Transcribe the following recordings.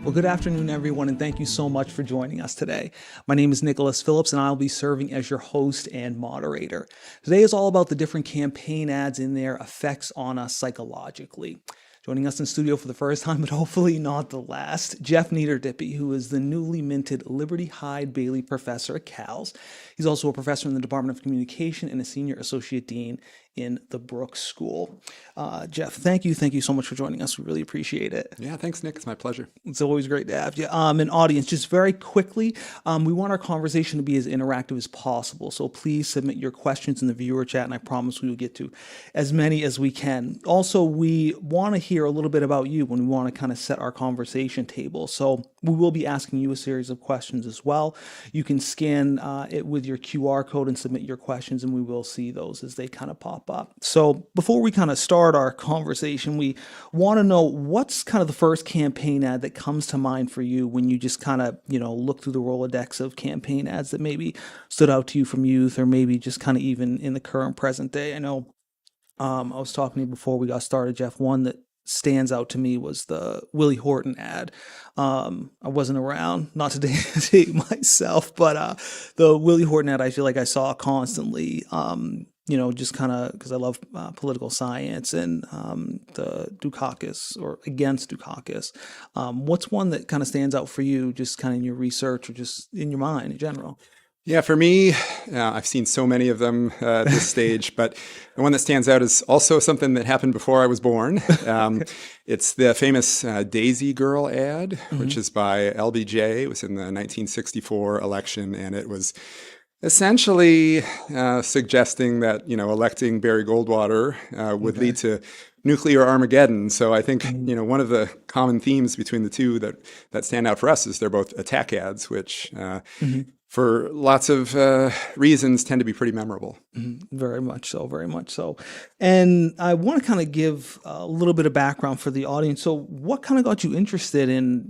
Well, good afternoon, everyone, and thank you so much for joining us today. My name is Nicholas Phillips, and I'll be serving as your host and moderator. Today is all about the different campaign ads and their effects on us psychologically. Joining us in studio for the first time, but hopefully not the last, Jeff Niederdeppe, who is the newly minted Liberty Hyde Bailey Professor at Cal's. He's also a professor in the Department of Communication and a senior associate dean in the Brooks School. Jeff, thank you so much for joining us. We really appreciate it. Yeah, thanks, Nick. It's my pleasure. It's always great to have you. An audience, just very quickly, we want our conversation to be as interactive as possible. So please submit your questions in the viewer chat, and I promise we will get to as many as we can. Also, we want to hear a little bit about you when we want to kind of set our conversation table. So we will be asking you a series of questions as well. You can scan it with your QR code and submit your questions, and we will see those as they kind of pop up. So before we kind of start our conversation, we want to know what's kind of the first campaign ad that comes to mind for you when you just kind of, look through the Rolodex of campaign ads that maybe stood out to you from youth or maybe just kind of even in the current present day. I know I was talking to you before we got started, Jeff. One that stands out to me was the Willie Horton ad. I wasn't around, not to date myself, but the Willie Horton ad I feel like I saw constantly, just kind of because I love political science and the Dukakis or against Dukakis. What's one that kind of stands out for you just kind of in your research or just in your mind in general? Yeah, for me, I've seen so many of them at this stage, but the one that stands out is also something that happened before I was born. It's the famous Daisy Girl ad, which is by LBJ. It was in the 1964 election, and it was essentially suggesting that, electing Barry Goldwater would lead to nuclear Armageddon. So I think, one of the common themes between the two that stand out for us is they're both attack ads, which for lots of reasons tend to be pretty memorable. Very much so, very much so. And I want to kind of give a little bit of background for the audience. So what kind of got you interested in,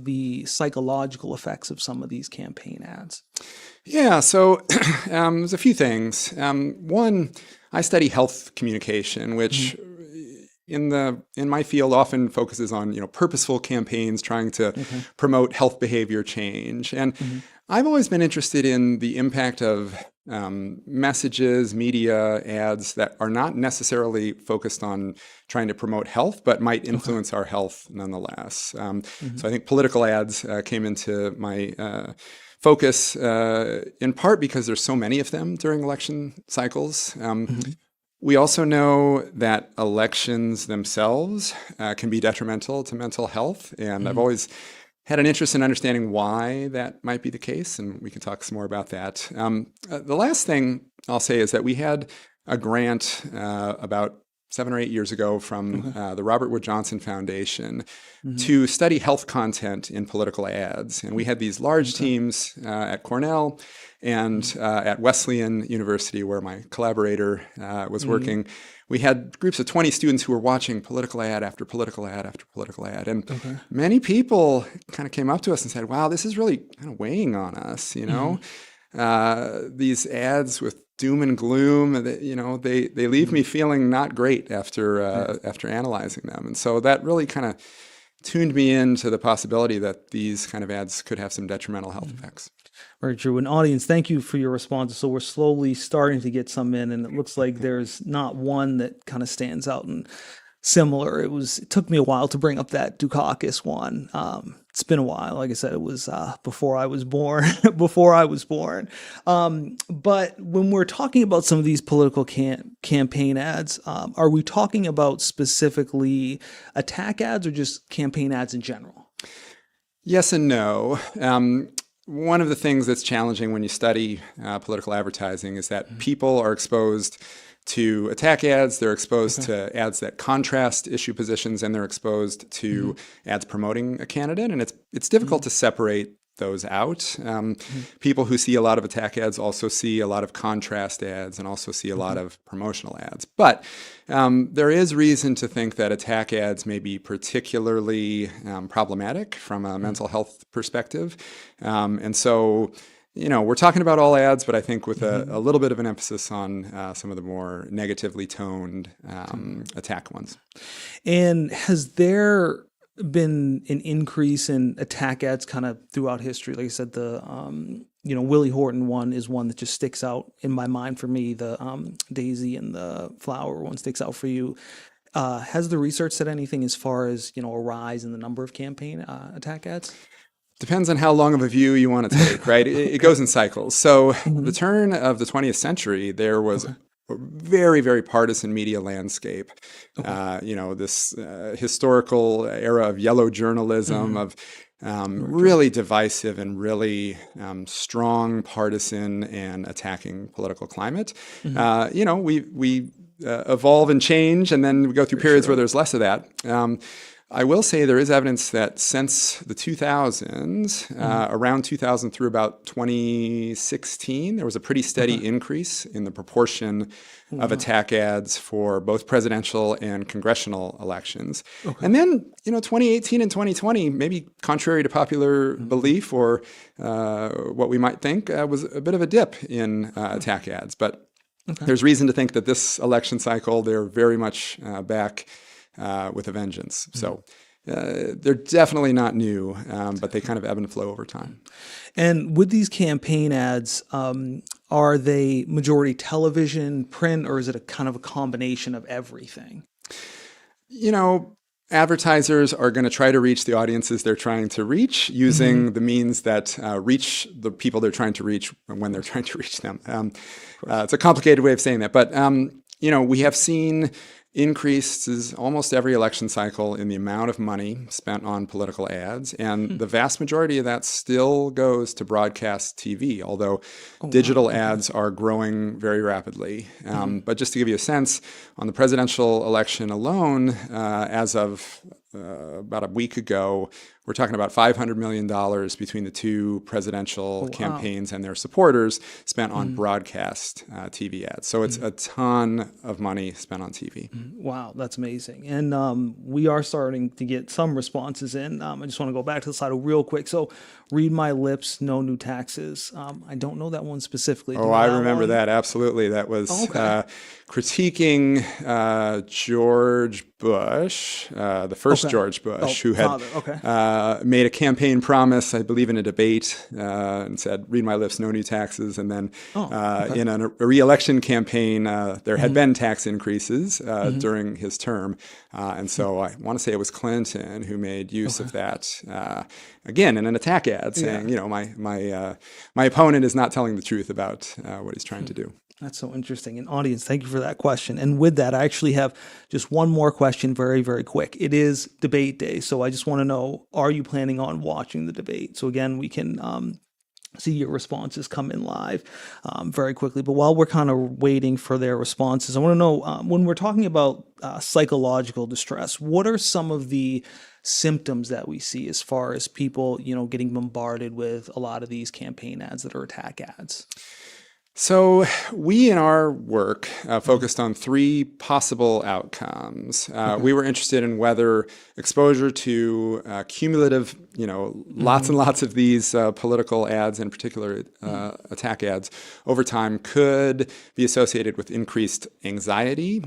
the psychological effects of some of these campaign ads? Yeah, so there's a few things. One, I study health communication, which in my field often focuses on purposeful campaigns trying to promote health behavior change. And I've always been interested in the impact of messages, media, ads that are not necessarily focused on trying to promote health, but might influence our health nonetheless. So I think political ads came into my focus in part because there's so many of them during election cycles. We also know that elections themselves can be detrimental to mental health, and I've always had an interest in understanding why that might be the case, and we can talk some more about that. The last thing I'll say is that we had a grant about 7 or 8 years ago from the Robert Wood Johnson Foundation to study health content in political ads. And we had these large teams at Cornell and at Wesleyan University, where my collaborator was working. We had groups of 20 students who were watching political ad after political ad after political ad. And many people kind of came up to us and said, wow, this is really kind of weighing on us, these ads with doom and gloom, they leave me feeling not great after analyzing them. And so that really kind of tuned me into the possibility that these kind of ads could have some detrimental health effects. Very true. And audience, thank you for your responses. So we're slowly starting to get some in, and it looks like there's not one that kind of stands out and similar. It took me a while to bring up that Dukakis one. It's been a while. Like I said, it was before I was born. But when we're talking about some of these political campaign ads, are we talking about specifically attack ads or just campaign ads in general? Yes and no. One of the things that's challenging when you study political advertising is that people are exposed to attack ads, they're exposed to ads that contrast issue positions, and they're exposed to ads promoting a candidate. And it's difficult to separate those out. People who see a lot of attack ads also see a lot of contrast ads and also see a lot of promotional ads. But there is reason to think that attack ads may be particularly problematic from a mental health perspective. And so we're talking about all ads, but I think with a little bit of an emphasis on some of the more negatively toned attack ones. And has there been an increase in attack ads kind of throughout history? Like I said, the Willie Horton one is one that just sticks out in my mind for me. The Daisy and the flower one sticks out for you. Has the research said anything as far as a rise in the number of campaign attack ads? Depends on how long of a view you want to take, right? It goes in cycles. So the turn of the 20th century, there was a very, very partisan media landscape. This historical era of yellow journalism, of really divisive and really strong partisan and attacking political climate. We evolve and change, and then we go through periods where there's less of that. I will say there is evidence that since the 2000s, around 2000 through about 2016, there was a pretty steady increase in the proportion of attack ads for both presidential and congressional elections. And then, 2018 and 2020, maybe contrary to popular belief or what we might think, was a bit of a dip in attack ads. But there's reason to think that this election cycle, they're very much back with a vengeance. So they're definitely not new, but they kind of ebb and flow over time. And with these campaign ads, are they majority television, print, or is it a kind of a combination of everything? Advertisers are going to try to reach the audiences they're trying to reach using the means that reach the people they're trying to reach when they're trying to reach them. It's a complicated way of saying that, but we have seen increases almost every election cycle in the amount of money spent on political ads, and the vast majority of that still goes to broadcast TV, although digital ads are growing very rapidly. But just to give you a sense, on the presidential election alone, as of about a week ago, we're talking about $500 million between the two presidential campaigns and their supporters spent on broadcast TV ads. So it's a ton of money spent on TV. Wow, that's amazing. And we are starting to get some responses in. I just want to go back to the slide real quick. So read my lips, no new taxes. I don't know that one specifically. I remember that. Absolutely. That was critiquing George Bush, the first George Bush, who had made a campaign promise, I believe, in a debate, and said, read my lips, no new taxes. And then in a re-election campaign, there had been tax increases during his term. And so I want to say it was Clinton who made use of that, again, in an attack ad, saying, my opponent is not telling the truth about what he's trying to do. That's so interesting. And audience, thank you for that question. And with that, I actually have just one more question, very, very quick. It is debate day. So I just want to know, are you planning on watching the debate? So again, we can see your responses come in live very quickly. But while we're kind of waiting for their responses, I want to know, when we're talking about psychological distress, what are some of the symptoms that we see as far as people, getting bombarded with a lot of these campaign ads that are attack ads? So we, in our work, focused on three possible outcomes. We were interested in whether exposure to cumulative, lots and lots of these political ads, in particular attack ads, over time could be associated with increased anxiety,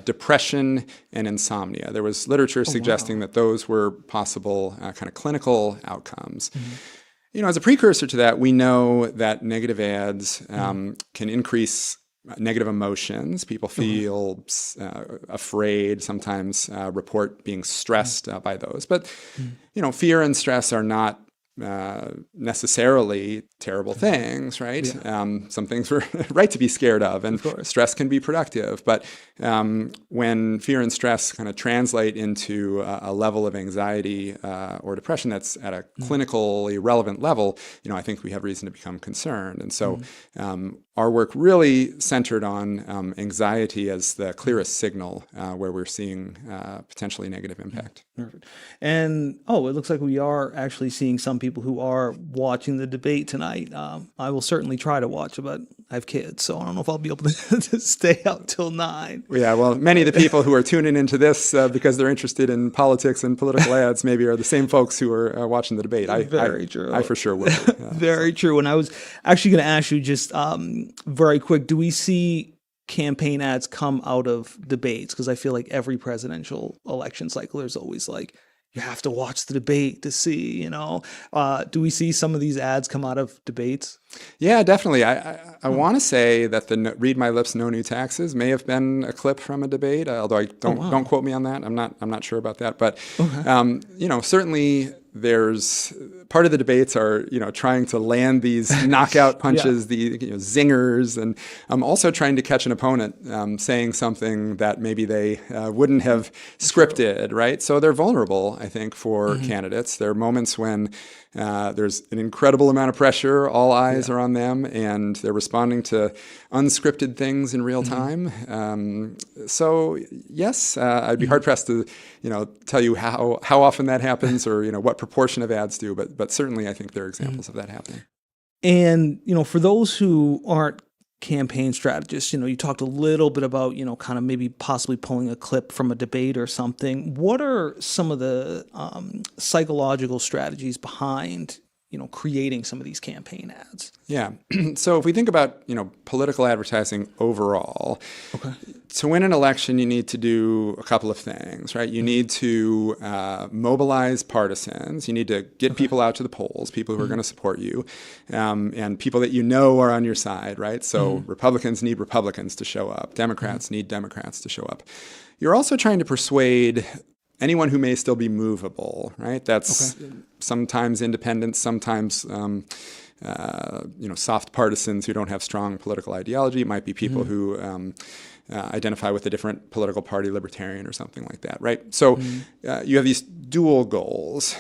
depression, and insomnia. There was literature suggesting that those were possible kind of clinical outcomes. As a precursor to that, we know that negative ads can increase negative emotions. People feel afraid, sometimes report being stressed by those. But, fear and stress are not necessarily terrible things, right? Some things we're right to be scared of, and stress can be productive. But when fear and stress kind of translate into a level of anxiety or depression that's at a clinically relevant level, I think we have reason to become concerned. And so our work really centered on anxiety as the clearest signal where we're seeing potentially negative impact. Perfect. And it looks like we are actually seeing some people who are watching the debate tonight. I will certainly try to watch it, but I have kids, so I don't know if I'll be able to stay out till 9. Yeah, well, many of the people who are tuning into this because they're interested in politics and political ads maybe are the same folks who are watching the debate. Very true. I for sure will. Very true. And I was actually going to ask you just very quick, do we see campaign ads come out of debates? Because I feel like every presidential election cycle, there's always like you have to watch the debate to see, do we see some of these ads come out of debates? Yeah, definitely. I want to say that the "Read My Lips, No New Taxes" may have been a clip from a debate, although I don't quote me on that. I'm not sure about that, but certainly there's part of the debates are trying to land these knockout punches, the zingers, and also trying to catch an opponent saying something that maybe they wouldn't have scripted, right? So they're vulnerable, I think, for candidates. There are moments when there's an incredible amount of pressure, all eyes are on them, and they're responding to unscripted things in real time. So yes, I'd be hard pressed to tell you how often that happens or what proportion of ads do, but certainly I think there are examples of that happening. And for those who aren't campaign strategists, you talked a little bit about kind of maybe possibly pulling a clip from a debate or something. What are some of the psychological strategies behind creating some of these campaign ads? Yeah. So if we think about political advertising overall, to win an election, you need to do a couple of things, right? You need to mobilize partisans. You need to get people out to the polls, people who are going to support you, and people that are on your side, right? So Republicans need Republicans to show up. Democrats need Democrats to show up. You're also trying to persuade anyone who may still be movable, right? That's sometimes independents, sometimes soft partisans who don't have strong political ideology. It might be people who identify with a different political party, libertarian or something like that, right? So you have these dual goals.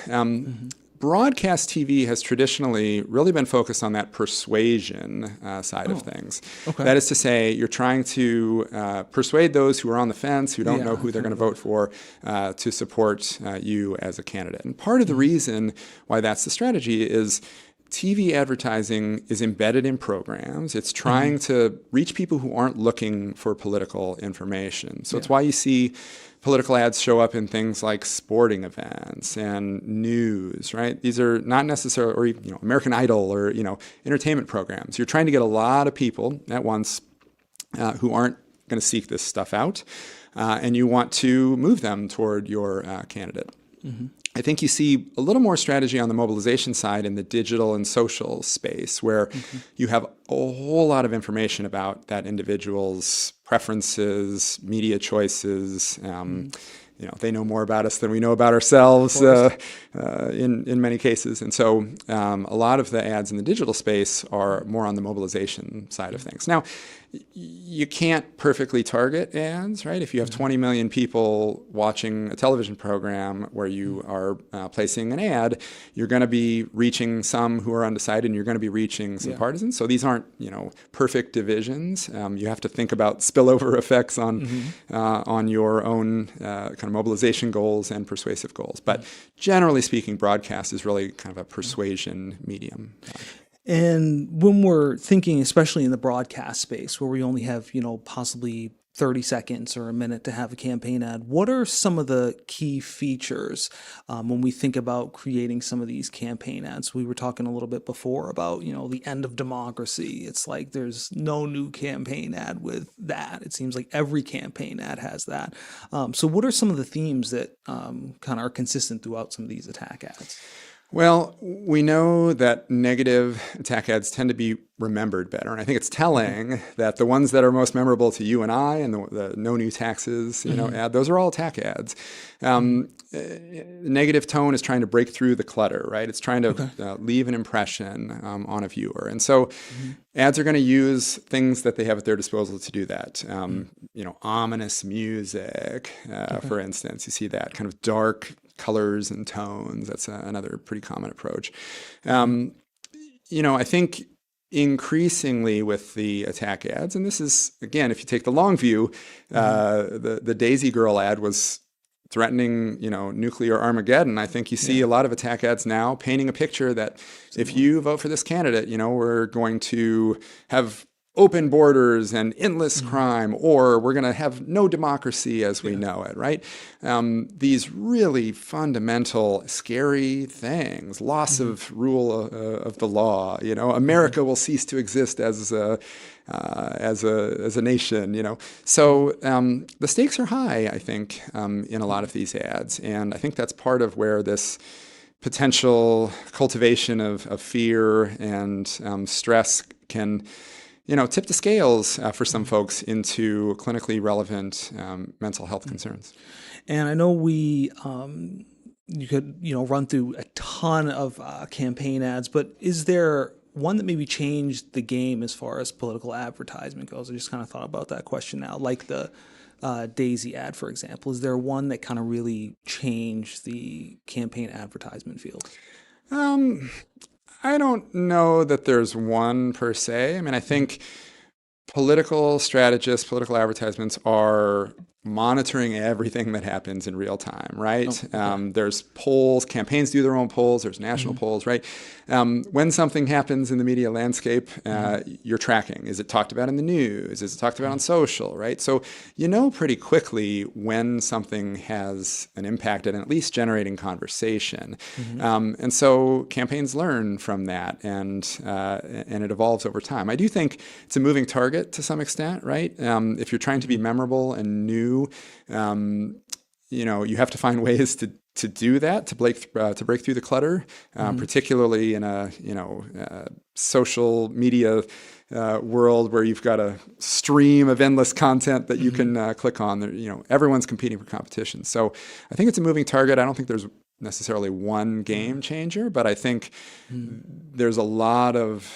Broadcast TV has traditionally really been focused on that persuasion side of things. That is to say, you're trying to persuade those who are on the fence, who don't know who they're going to vote for, to support you as a candidate. And part of the reason why that's the strategy is TV advertising is embedded in programs. It's trying to reach people who aren't looking for political information. So it's why you see political ads show up in things like sporting events and news, right? These are not necessarily, or American Idol or entertainment programs. You're trying to get a lot of people at once who aren't going to seek this stuff out, and you want to move them toward your candidate. I think you see a little more strategy on the mobilization side in the digital and social space, where you have a whole lot of information about that individual's preferences, media choices. They know more about us than we know about ourselves in many cases. And so a lot of the ads in the digital space are more on the mobilization side of things. Now, you can't perfectly target ads, right? If you have 20 million people watching a television program where you are placing an ad, you're going to be reaching some who are undecided, and you're going to be reaching some partisans. So these aren't, perfect divisions. You have to think about spillover effects on your own kind of mobilization goals and persuasive goals. But generally speaking, broadcast is really kind of a persuasion medium. And when we're thinking, especially in the broadcast space, where we only have, possibly 30 seconds or a minute to have a campaign ad, what are some of the key features when we think about creating some of these campaign ads? We were talking a little bit before about, the end of democracy. It's like there's no new campaign ad with that. It seems like every campaign ad has that. So what are some of the themes that kind of are consistent throughout some of these attack ads? Well, we know that negative attack ads tend to be remembered better. And I think it's telling that the ones that are most memorable to you and I, and the no new taxes, ad, those are all attack ads. Negative tone is trying to break through the clutter, right? It's trying to leave an impression on a viewer. And so ads are going to use things that they have at their disposal to do that. Ominous music, for instance. You see that kind of dark colors and tones. That's another pretty common approach. I think increasingly with the attack ads, and this is, again, if you take the long view, the Daisy Girl ad was threatening, nuclear Armageddon. I think you see a lot of attack ads now painting a picture that if you vote for this candidate, we're going to have open borders and endless crime, or we're going to have no democracy as we know it, right? These really fundamental, scary things, loss of rule of the law, America will cease to exist as a nation, So the stakes are high, I think, in a lot of these ads. And I think that's part of where this potential cultivation of fear and stress can tip the scales for some folks into clinically relevant mental health concerns. And I know you could, run through a ton of campaign ads, but is there one that maybe changed the game as far as political advertisement goes? I just kind of thought about that question now, like the Daisy ad, for example. Is there one that kind of really changed the campaign advertisement field? I don't know that there's one per se. I mean, I think political strategists, political advertisements are monitoring everything that happens in real time, right? There's polls, campaigns do their own polls, there's national polls, right? When something happens in the media landscape, you're tracking. Is it talked about in the news? Is it talked about on social, right? So you know pretty quickly when something has an impact at least generating conversation. And so campaigns learn from that, and it evolves over time. I do think it's a moving target to some extent, right? If you're trying to be memorable and new, you have to find ways to do that, to break through the clutter, particularly in a social media world where you've got a stream of endless content that you can click on. Everyone's competing for competition. So I think it's a moving target. I don't think there's necessarily one game changer, but I think there's a lot of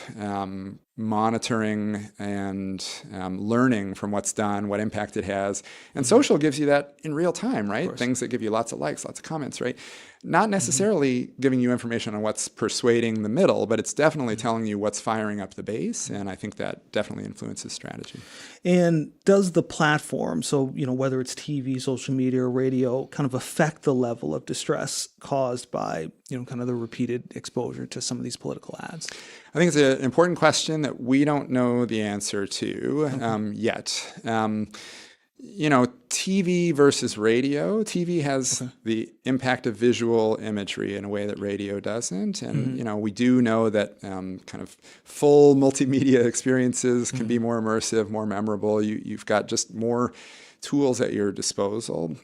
monitoring and learning from what's done, what impact it has. And social gives you that in real time, right? Things that give you lots of likes, lots of comments, right? Not necessarily giving you information on what's persuading the middle, but it's definitely telling you what's firing up the base. And I think that definitely influences strategy. And does the platform, so, whether it's TV, social media, or radio, kind of affect the level of distress caused by, kind of the repeated exposure to some of these political ads? I think it's an important question that we don't know the answer to yet. TV versus radio. TV has the impact of visual imagery in a way that radio doesn't. And, we do know that kind of full multimedia experiences can be more immersive, more memorable. You've got just more tools at your disposal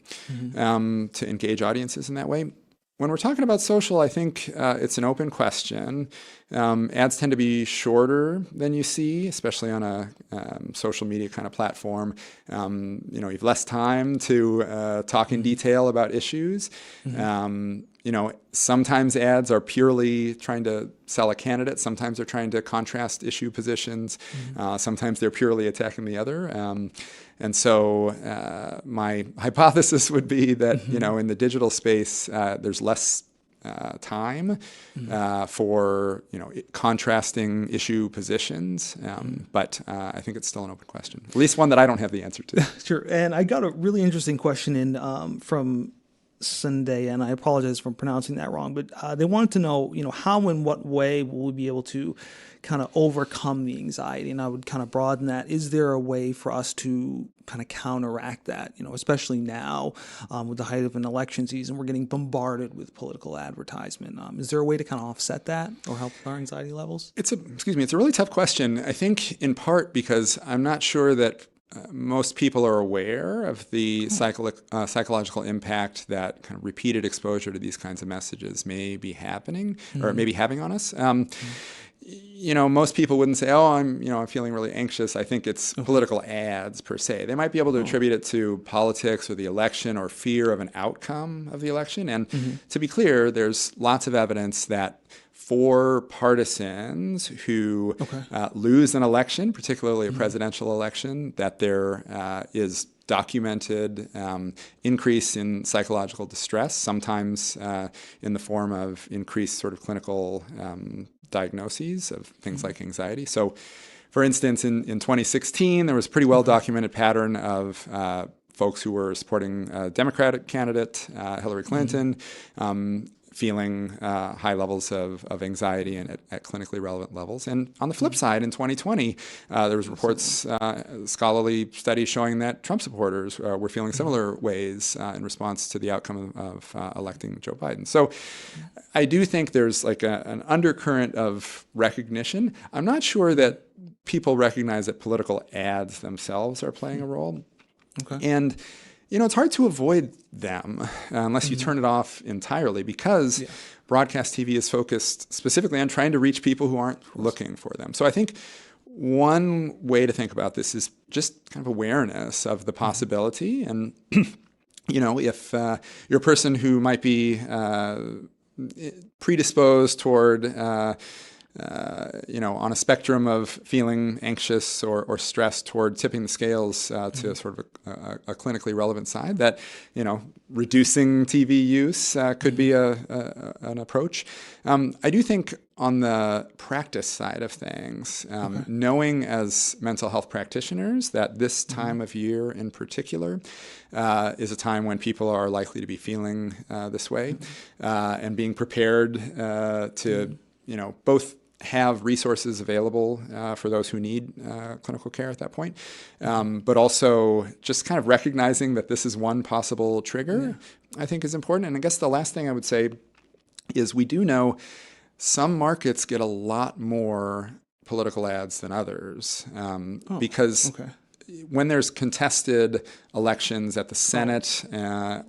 to engage audiences in that way. When we're talking about social, I think it's an open question. Ads tend to be shorter than you see, especially on a social media kind of platform. You have less time to talk in detail about issues. Sometimes ads are purely trying to sell a candidate. Sometimes they're trying to contrast issue positions. Sometimes they're purely attacking the other. And so my hypothesis would be that, in the digital space, there's less time for, contrasting issue positions. But I think it's still an open question, at least one that I don't have the answer to. Sure. And I got a really interesting question in from Sunday, and I apologize for pronouncing that wrong, but they wanted to know, how and what way will we be able to kind of overcome the anxiety? And I would kind of broaden that. Is there a way for us to kind of counteract that, especially now with the height of an election season, we're getting bombarded with political advertisement. Is there a way to kind of offset that or help with our anxiety levels? It's a really tough question. I think in part because I'm not sure that most people are aware of the psychological impact that kind of repeated exposure to these kinds of messages may be happening or may be having on us. Most people wouldn't say, "Oh, I'm feeling really anxious." I think it's political ads per se. They might be able to attribute it to politics or the election or fear of an outcome of the election. And to be clear, there's lots of evidence that for partisans who lose an election, particularly a presidential election, that there is documented increase in psychological distress, sometimes in the form of increased sort of clinical diagnoses of things like anxiety. So, for instance, in 2016, there was a pretty well-documented pattern of folks who were supporting a Democratic candidate, Hillary Clinton, feeling high levels of anxiety and at clinically relevant levels. And on the flip side, in 2020, there was reports, scholarly studies showing that Trump supporters were feeling similar ways in response to the outcome of electing Joe Biden. So I do think there's like an undercurrent of recognition. I'm not sure that people recognize that political ads themselves are playing a role. Okay. And it's hard to avoid them unless you turn it off entirely, because broadcast TV is focused specifically on trying to reach people who aren't looking for them. So I think one way to think about this is just kind of awareness of the possibility. And, if you're a person who might be predisposed toward on a spectrum of feeling anxious or stressed toward tipping the scales to sort of a clinically relevant side, that, reducing TV use could be an approach. I do think on the practice side of things, knowing as mental health practitioners that this time of year in particular is a time when people are likely to be feeling this way, and being prepared to, both have resources available for those who need clinical care at that point, but also just kind of recognizing that this is one possible trigger, I think is important. And I guess the last thing I would say is we do know some markets get a lot more political ads than others, because when there's contested elections at the Senate,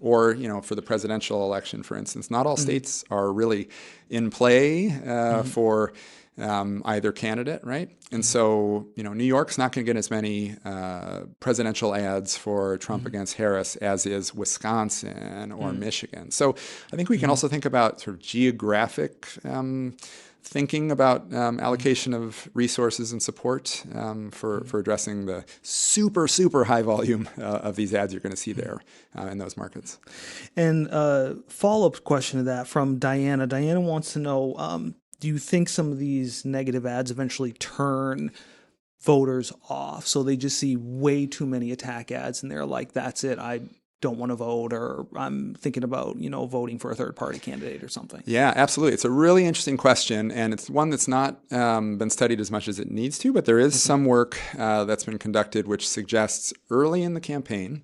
or for the presidential election, for instance, not all states are really in play for either candidate, right? And so, New York's not going to get as many presidential ads for Trump against Harris as is Wisconsin or Michigan. So I think we can also think about sort of geographic thinking about allocation of resources and support for addressing the super, super high volume of these ads you're going to see there in those markets. And follow-up question to that from Diana. Diana wants to know, do you think some of these negative ads eventually turn voters off? So they just see way too many attack ads and they're like, that's it, I don't want to vote, or I'm thinking about, voting for a third-party candidate or something. Yeah, absolutely. It's a really interesting question, and it's one that's not been studied as much as it needs to, but there is some work that's been conducted which suggests early in the campaign,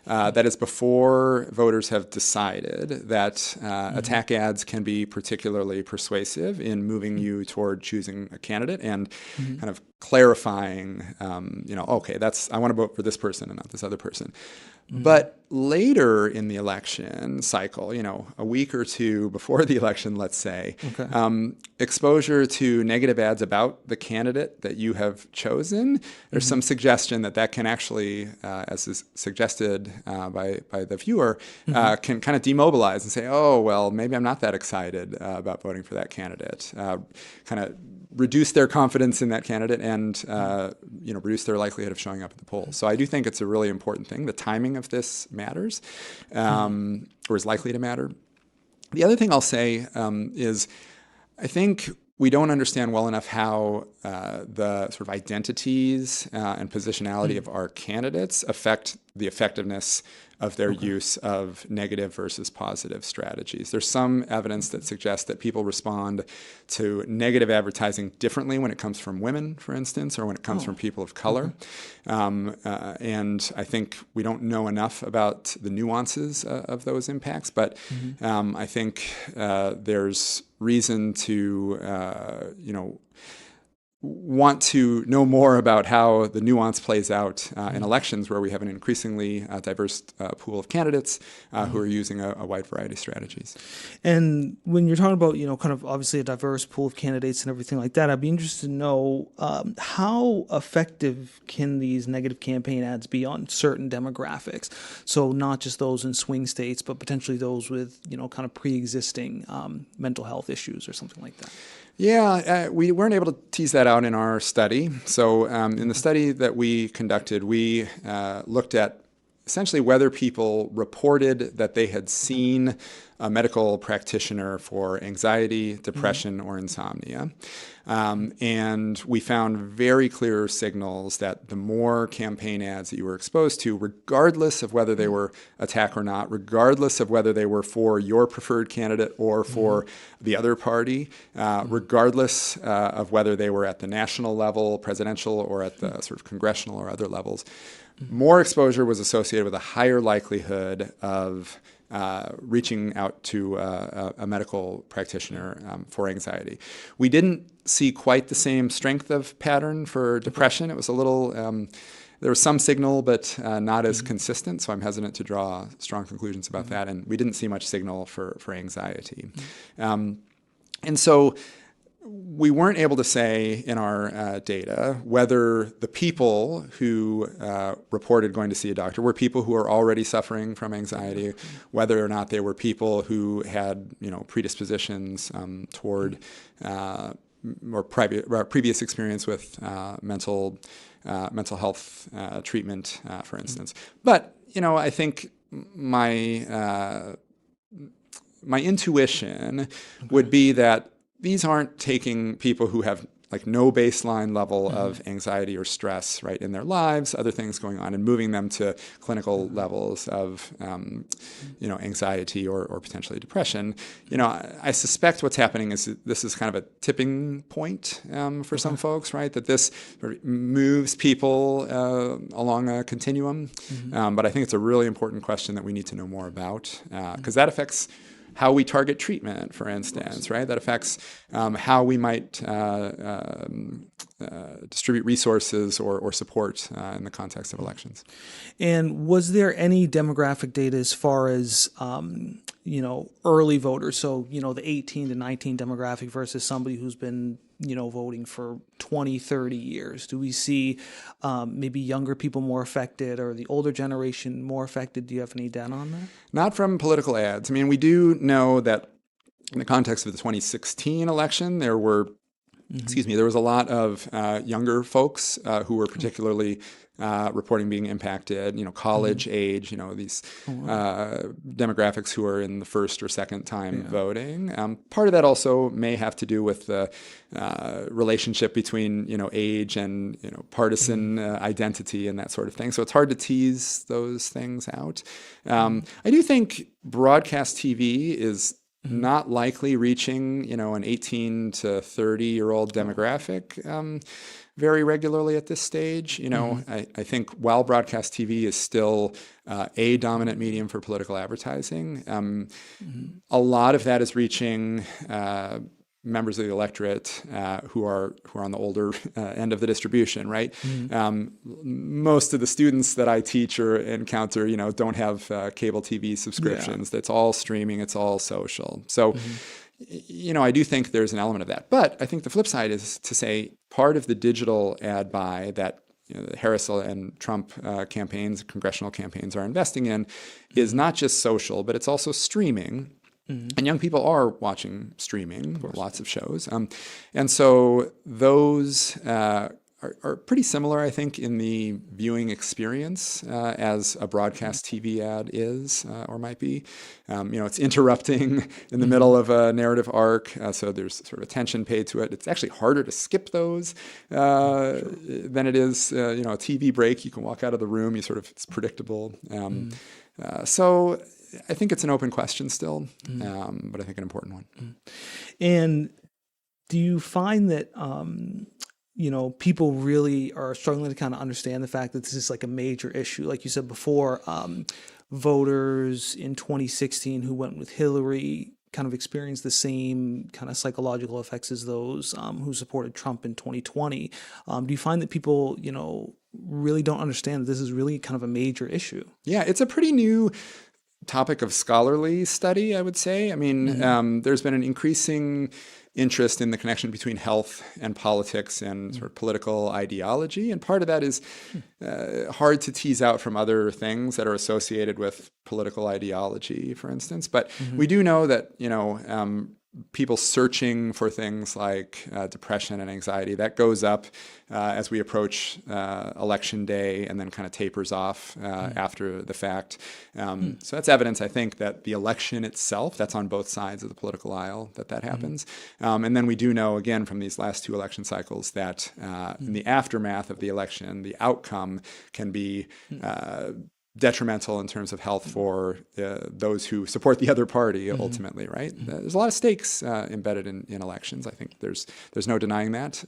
that is before voters have decided that attack ads can be particularly persuasive in moving you toward choosing a candidate and kind of clarifying, okay, I want to vote for this person and not this other person. But later in the election cycle, a week or two before the election, let's say, exposure to negative ads about the candidate that you have chosen, there's some suggestion that can actually, as is suggested by the viewer, can kind of demobilize and say, oh, well, maybe I'm not that excited about voting for that candidate. Kind of reduce their confidence in that candidate and reduce their likelihood of showing up at the polls. So I do think it's a really important thing. The timing of this matters, or is likely to matter. The other thing I'll say is I think we don't understand well enough how the sort of identities and positionality of our candidates affect the effectiveness of their use of negative versus positive strategies. There's some evidence that suggests that people respond to negative advertising differently when it comes from women, for instance, or when it comes from people of color. And I think we don't know enough about the nuances of those impacts, but I think there's reason to, want to know more about how the nuance plays out in elections where we have an increasingly diverse pool of candidates who are using a wide variety of strategies. And when you're talking about, kind of obviously a diverse pool of candidates and everything like that, I'd be interested to know how effective can these negative campaign ads be on certain demographics? So not just those in swing states, but potentially those with, kind of pre-existing mental health issues or something like that. Yeah, we weren't able to tease that out in our study. So in the study that we conducted, we looked at essentially whether people reported that they had seen a medical practitioner for anxiety, depression, or insomnia. And we found very clear signals that the more campaign ads that you were exposed to, regardless of whether they were attack or not, regardless of whether they were for your preferred candidate or for the other party, regardless of whether they were at the national level, presidential, or at the sort of congressional or other levels, more exposure was associated with a higher likelihood of reaching out to a medical practitioner for anxiety. We didn't see quite the same strength of pattern for depression. It was a little, there was some signal, but not as consistent, so I'm hesitant to draw strong conclusions about that. And we didn't see much signal for anxiety. And so we weren't able to say in our data whether the people who reported going to see a doctor were people who are already suffering from anxiety, whether or not they were people who had predispositions toward or previous experience with mental health treatment, for instance. But I think my intuition would be that these aren't taking people who have like no baseline level of anxiety or stress, right, in their lives, other things going on, and moving them to clinical levels of, anxiety or potentially depression. I suspect what's happening is this is kind of a tipping point for some folks, right, that this sort of moves people along a continuum. But I think it's a really important question that we need to know more about, because that affects how we target treatment, for instance, right? That affects how we might distribute resources or support in the context of elections. And was there any demographic data as far as, early voters? So, the 18 to 19 demographic versus somebody who's been, voting for 20, 30 years. Do we see maybe younger people more affected or the older generation more affected? Do you have any data on that? Not from political ads. I mean, we do know that in the context of the 2016 election, there were there was a lot of younger folks who were particularly reporting being impacted, college age, these demographics who are in the first or second time voting. Part of that also may have to do with the relationship between, age and, partisan identity and that sort of thing. So it's hard to tease those things out. I do think broadcast TV is not likely reaching, an 18 to 30-year-old demographic very regularly at this stage. I think while broadcast TV is still a dominant medium for political advertising, a lot of that is reaching members of the electorate who are on the older end of the distribution, right? Most of the students that I teach or encounter, don't have cable TV subscriptions. It's all streaming, it's all social. So, I do think there's an element of that. But I think the flip side is to say part of the digital ad buy that the Harris and Trump campaigns, congressional campaigns are investing in is not just social, but it's also streaming. And young people are watching streaming, lots of shows. And so those are pretty similar, I think, in the viewing experience as a broadcast TV ad is or might be. It's interrupting in the middle of a narrative arc, so there's sort of attention paid to it. It's actually harder to skip those than it is, a TV break. You can walk out of the room, it's predictable. So I think it's an open question still, but I think an important one. And do you find that, people really are struggling to kind of understand the fact that this is like a major issue? Like you said before, voters in 2016 who went with Hillary kind of experienced the same kind of psychological effects as those who supported Trump in 2020. Do you find that people, really don't understand that this is really kind of a major issue? Yeah, it's a pretty new topic of scholarly study, I would say. I mean, there's been an increasing interest in the connection between health and politics and sort of political ideology. And part of that is hard to tease out from other things that are associated with political ideology, for instance. But we do know that, people searching for things like depression and anxiety. That goes up as we approach election day and then kind of tapers off after the fact. So that's evidence, I think, that the election itself, that's on both sides of the political aisle, that happens. And then we do know, again, from these last 2 election cycles that in the aftermath of the election, the outcome can be detrimental in terms of health for those who support the other party ultimately, right? There's a lot of stakes embedded in elections. I think there's no denying that,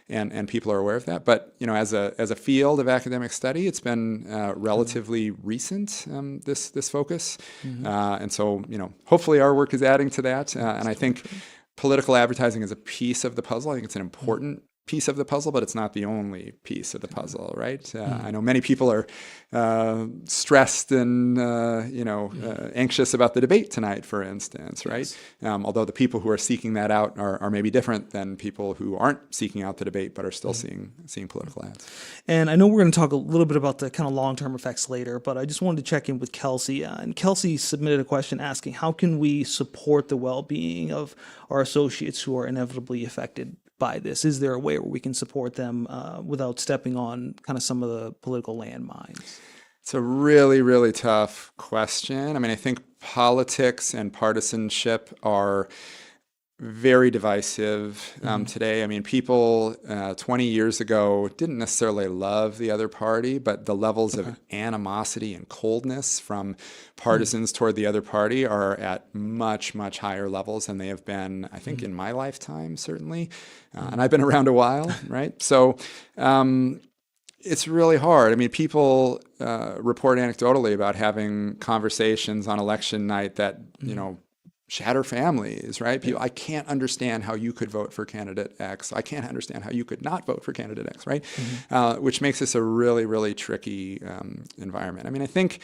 and people are aware of that. But as a field of academic study, it's been relatively recent, this focus, and so hopefully our work is adding to that. And I think political advertising is a piece of the puzzle. I think it's an important piece of the puzzle, but it's not the only piece of the puzzle, right? I know many people are stressed and anxious about the debate tonight, for instance, right? Although the people who are seeking that out are maybe different than people who aren't seeking out the debate but are still seeing political ads. And I know we're going to talk a little bit about the kind of long-term effects later, but I just wanted to check in with Kelsey. And Kelsey submitted a question asking, how can we support the well-being of our associates who are inevitably affected by this? Is there a way where we can support them without stepping on kind of some of the political landmines? It's a really, really tough question. I mean, I think politics and partisanship are very divisive today. I mean, people 20 years ago didn't necessarily love the other party, but the levels of animosity and coldness from partisans toward the other party are at much, much higher levels than they have been, I think, in my lifetime, certainly. And I've been around a while, right? So it's really hard. I mean, people report anecdotally about having conversations on election night that, shatter families, right? People, I can't understand how you could vote for candidate X. I can't understand how you could not vote for candidate X, right? Which makes this a really, really tricky environment. I mean, I think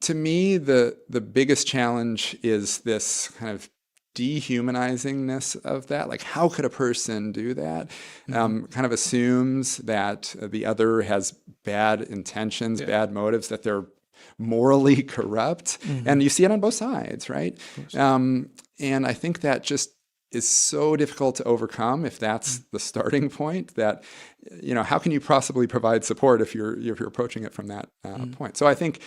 to me, the biggest challenge is this kind of dehumanizing-ness of that. Like, how could a person do that? Kind of assumes that the other has bad intentions, bad motives, that they're morally corrupt. And you see it on both sides, right? And I think that just is so difficult to overcome if that's the starting point, that, how can you possibly provide support if you're approaching it from that point? So I think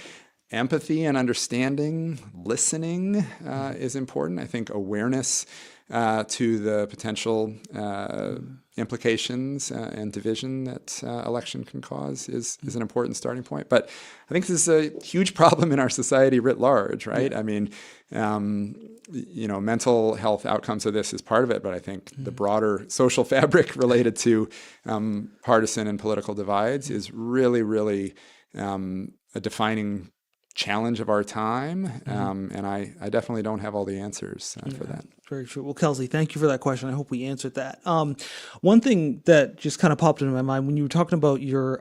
empathy and understanding, listening is important. I think awareness to the potential implications and division that election can cause is an important starting point. But I think this is a huge problem in our society writ large, right? I mean, mental health outcomes of this is part of it, but I think the broader social fabric related to partisan and political divides is really, really a defining challenge of our time, and I definitely don't have all the answers for that. Very true. Well, Kelsey, thank you for that question. I hope we answered that. One thing that just kind of popped into my mind when you were talking about your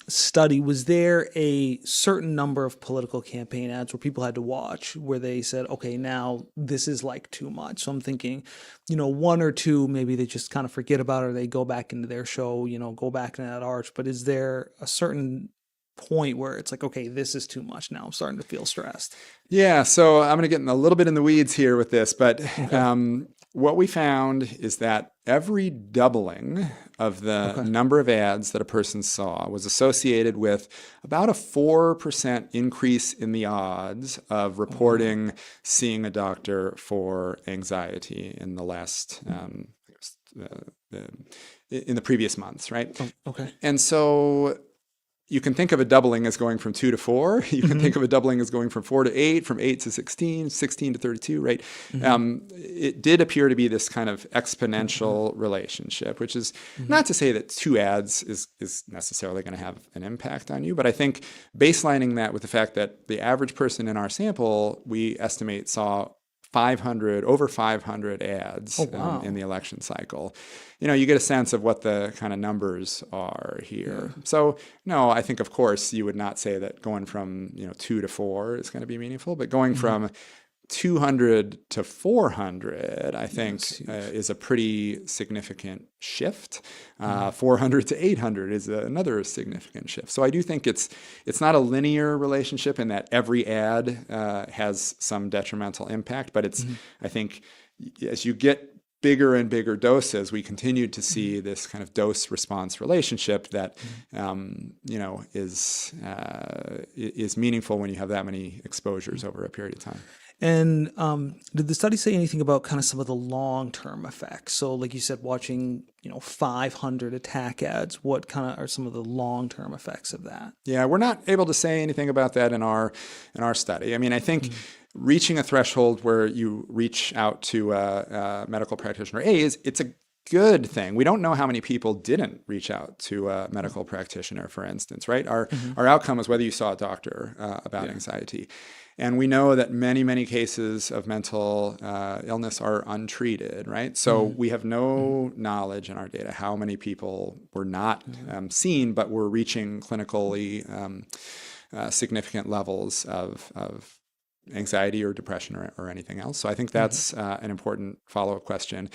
study, was there a certain number of political campaign ads where people had to watch where they said, okay, now this is like too much? So I'm thinking, 1 or 2, maybe they just kind of forget about it, or they go back into their show, go back into that arch. But is there a certain point where it's like, okay, this is too much now, I'm starting to feel stressed? Yeah, so I'm going to get in a little bit in the weeds here with this, but what we found is that every doubling of the number of ads that a person saw was associated with about a 4% increase in the odds of reporting seeing a doctor for anxiety in the last in the previous months, right? And so you can think of a doubling as going from 2 to 4. You can think of a doubling as going from 4 to 8, from 8 to 16, 16 to 32, right? It did appear to be this kind of exponential relationship, which is not to say that 2 ads is necessarily going to have an impact on you, but I think baselining that with the fact that the average person in our sample, we estimate, saw over 500 ads in the election cycle. You get a sense of what the kind of numbers are here. So no, I think, of course, you would not say that going from 2 to 4 is going to be meaningful, but going from 200 to 400, I think, is a pretty significant shift. 400 to 800 is another significant shift. So I do think it's not a linear relationship in that every ad has some detrimental impact, but it's, I think, as you get bigger and bigger doses, we continue to see this kind of dose-response relationship that is meaningful when you have that many exposures over a period of time. And did the study say anything about kind of some of the long-term effects? So like you said, watching 500 attack ads, what kind of are some of the long-term effects of that? Yeah, we're not able to say anything about that in our study. I mean, I think reaching a threshold where you reach out to a medical practitioner, it's a good thing. We don't know how many people didn't reach out to a medical practitioner, for instance, right? Our outcome is whether you saw a doctor about anxiety. And we know that many, many cases of mental illness are untreated, right? So we have no knowledge in our data how many people were not seen, but were reaching clinically significant levels of anxiety or depression or anything else. So I think that's an important follow-up question.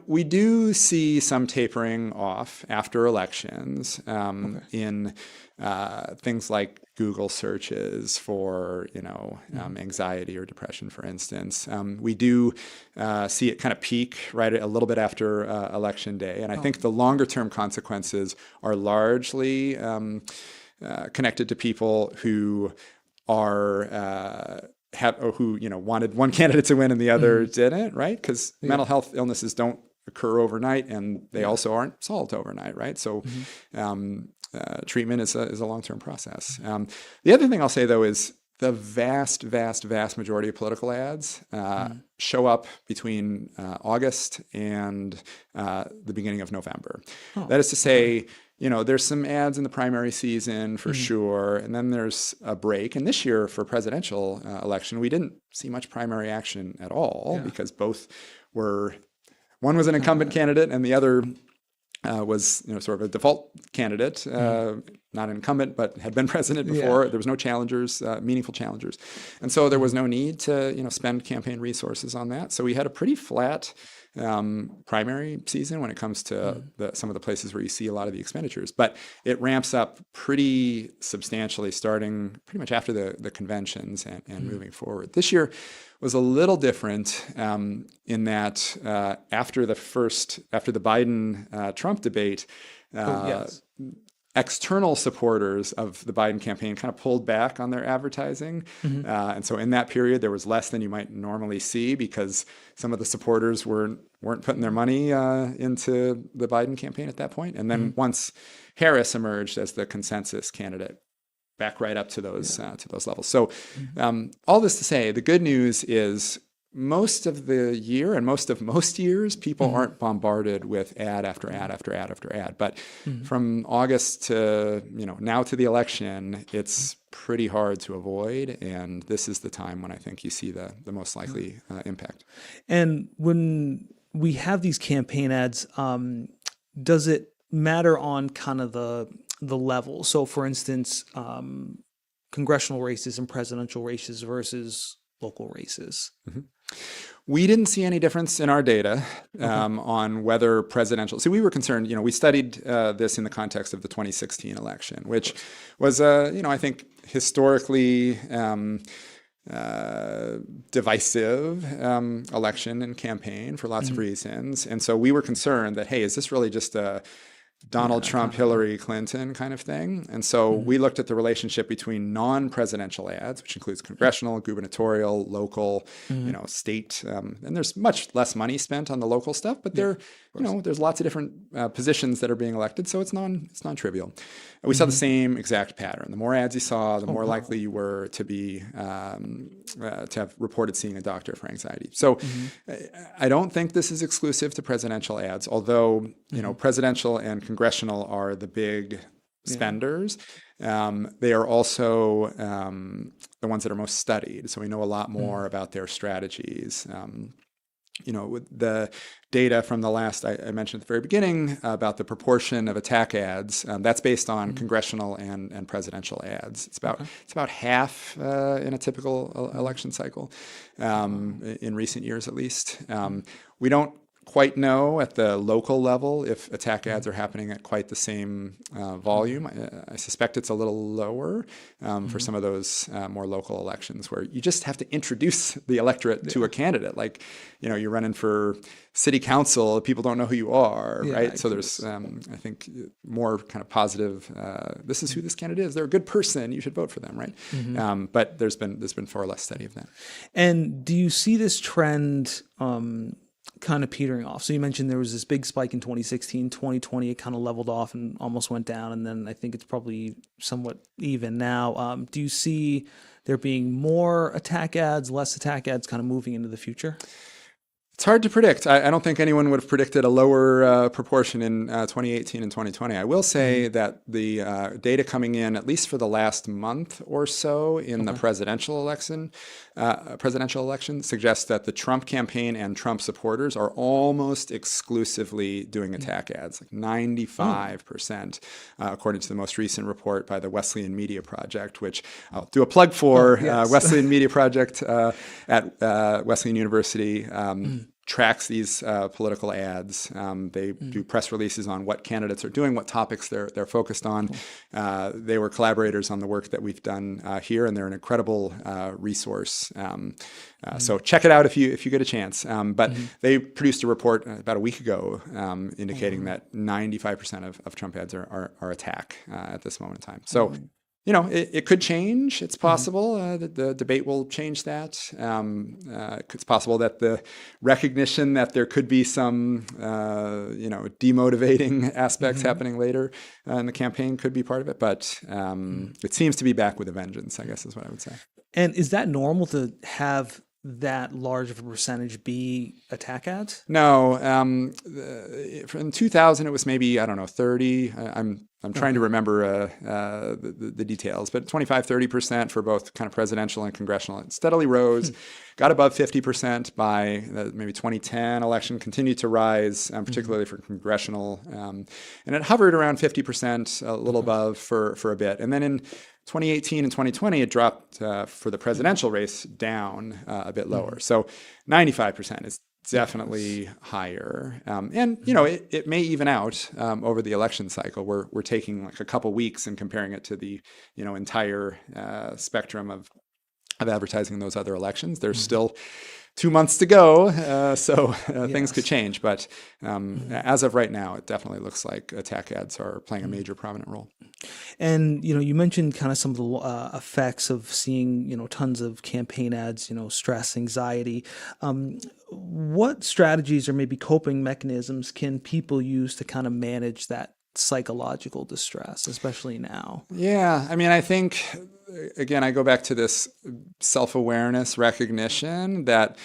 We do see some tapering off after elections in things like Google searches for, anxiety or depression, for instance. We do see it kind of peak right a little bit after Election Day. And I think the longer-term consequences are largely connected to people who are wanted one candidate to win and the other didn't, right? Because mental health illnesses don't occur overnight, and they also aren't solved overnight, right? So treatment is a long-term process. The other thing I'll say, though, is the vast, vast, vast majority of political ads show up between August and the beginning of November. That is to say, there's some ads in the primary season for sure, and then there's a break. And this year for presidential election, we didn't see much primary action at all because both one was an incumbent candidate and the other was sort of a default candidate, not an incumbent, but had been president before. There was no challengers, meaningful challengers. And so there was no need to spend campaign resources on that. So we had a pretty flat primary season when it comes to some of the places where you see a lot of the expenditures. But it ramps up pretty substantially starting pretty much after the conventions and moving forward. This year was a little different in that after the Biden-Trump debate, external supporters of the Biden campaign kind of pulled back on their advertising. And so in that period, there was less than you might normally see because some of the supporters weren't putting their money into the Biden campaign at that point. And then once Harris emerged as the consensus candidate, back right up to those levels. So all this to say, the good news is most of the year and most years, people aren't bombarded with ad after ad after ad after ad. But from August to now to the election, it's pretty hard to avoid. And this is the time when I think you see the most likely impact. And when we have these campaign ads, does it matter on kind of the level? So for instance, congressional races and presidential races versus local races. We didn't see any difference in our data on whether presidential. So we were concerned. We studied this in the context of the 2016 election, which was I think historically divisive election and campaign for lots of reasons. And so we were concerned that, hey, is this really just a Donald Trump, Hillary Clinton kind of thing? And so we looked at the relationship between non-presidential ads, which includes congressional, gubernatorial, local, state, and there's much less money spent on the local stuff, but there's lots of different positions that are being elected, so it's non-trivial. And we saw the same exact pattern. The more ads you saw, the more likely you were to be to have reported seeing a doctor for anxiety. So I don't think this is exclusive to presidential ads, although presidential and congressional are the big spenders. They are also the ones that are most studied, so we know a lot more about their strategies. with the data from the last, I mentioned at the very beginning about the proportion of attack ads, that's based on congressional and presidential ads. It's about half in a typical election cycle, in recent years at least. We don't quite know at the local level if attack ads are happening at quite the same volume. I suspect it's a little lower for some of those more local elections where you just have to introduce the electorate to a candidate. Like, you're running for city council, people don't know who you are, right? So there's, I think, more kind of positive, this is who this candidate is. They're a good person. You should vote for them, right? But there's been far less study of that. And do you see this trend kind of petering off? So you mentioned there was this big spike in 2016, 2020, it kind of leveled off and almost went down. And then I think it's probably somewhat even now. Do you see there being more attack ads, less attack ads kind of moving into the future? It's hard to predict. I don't think anyone would have predicted a lower proportion in 2018 and 2020. I will say that the data coming in, at least for the last month or so in the presidential election, suggests that the Trump campaign and Trump supporters are almost exclusively doing attack ads, like 95%, according to the most recent report by the Wesleyan Media Project, which I'll do a plug for. Wesleyan Media Project at Wesleyan University tracks these political ads. They do press releases on what candidates are doing, what topics they're focused on. They were collaborators on the work that we've done here, and they're an incredible resource. So check it out if you get a chance. But they produced a report about a week ago indicating that 95% of Trump ads are attack at this moment in time. So it could change. It's possible that the debate will change that. It's possible that the recognition that there could be some, demotivating aspects happening later in the campaign could be part of it. But it seems to be back with a vengeance, I guess is what I would say. And is that normal to have that large of a percentage be attack ads? No. In 2000, it was maybe, 30. I'm trying to remember the details, but 25, 30% for both kind of presidential and congressional. It steadily rose, got above 50% by maybe 2010 election, continued to rise, particularly for congressional. And it hovered around 50%, a little above for a bit. And then in 2018 and 2020, it dropped for the presidential race down a bit lower. So 95% is definitely higher. And, it may even out over the election cycle. We're taking like a couple weeks and comparing it to the, entire spectrum of advertising in those other elections. There's still 2 months to go, so things could change. But as of right now, it definitely looks like attack ads are playing a major prominent role. And, you mentioned kind of some of the effects of seeing, tons of campaign ads, stress, anxiety. What strategies or maybe coping mechanisms can people use to kind of manage that psychological distress, especially now? Yeah, I think, again, I go back to this self-awareness recognition that,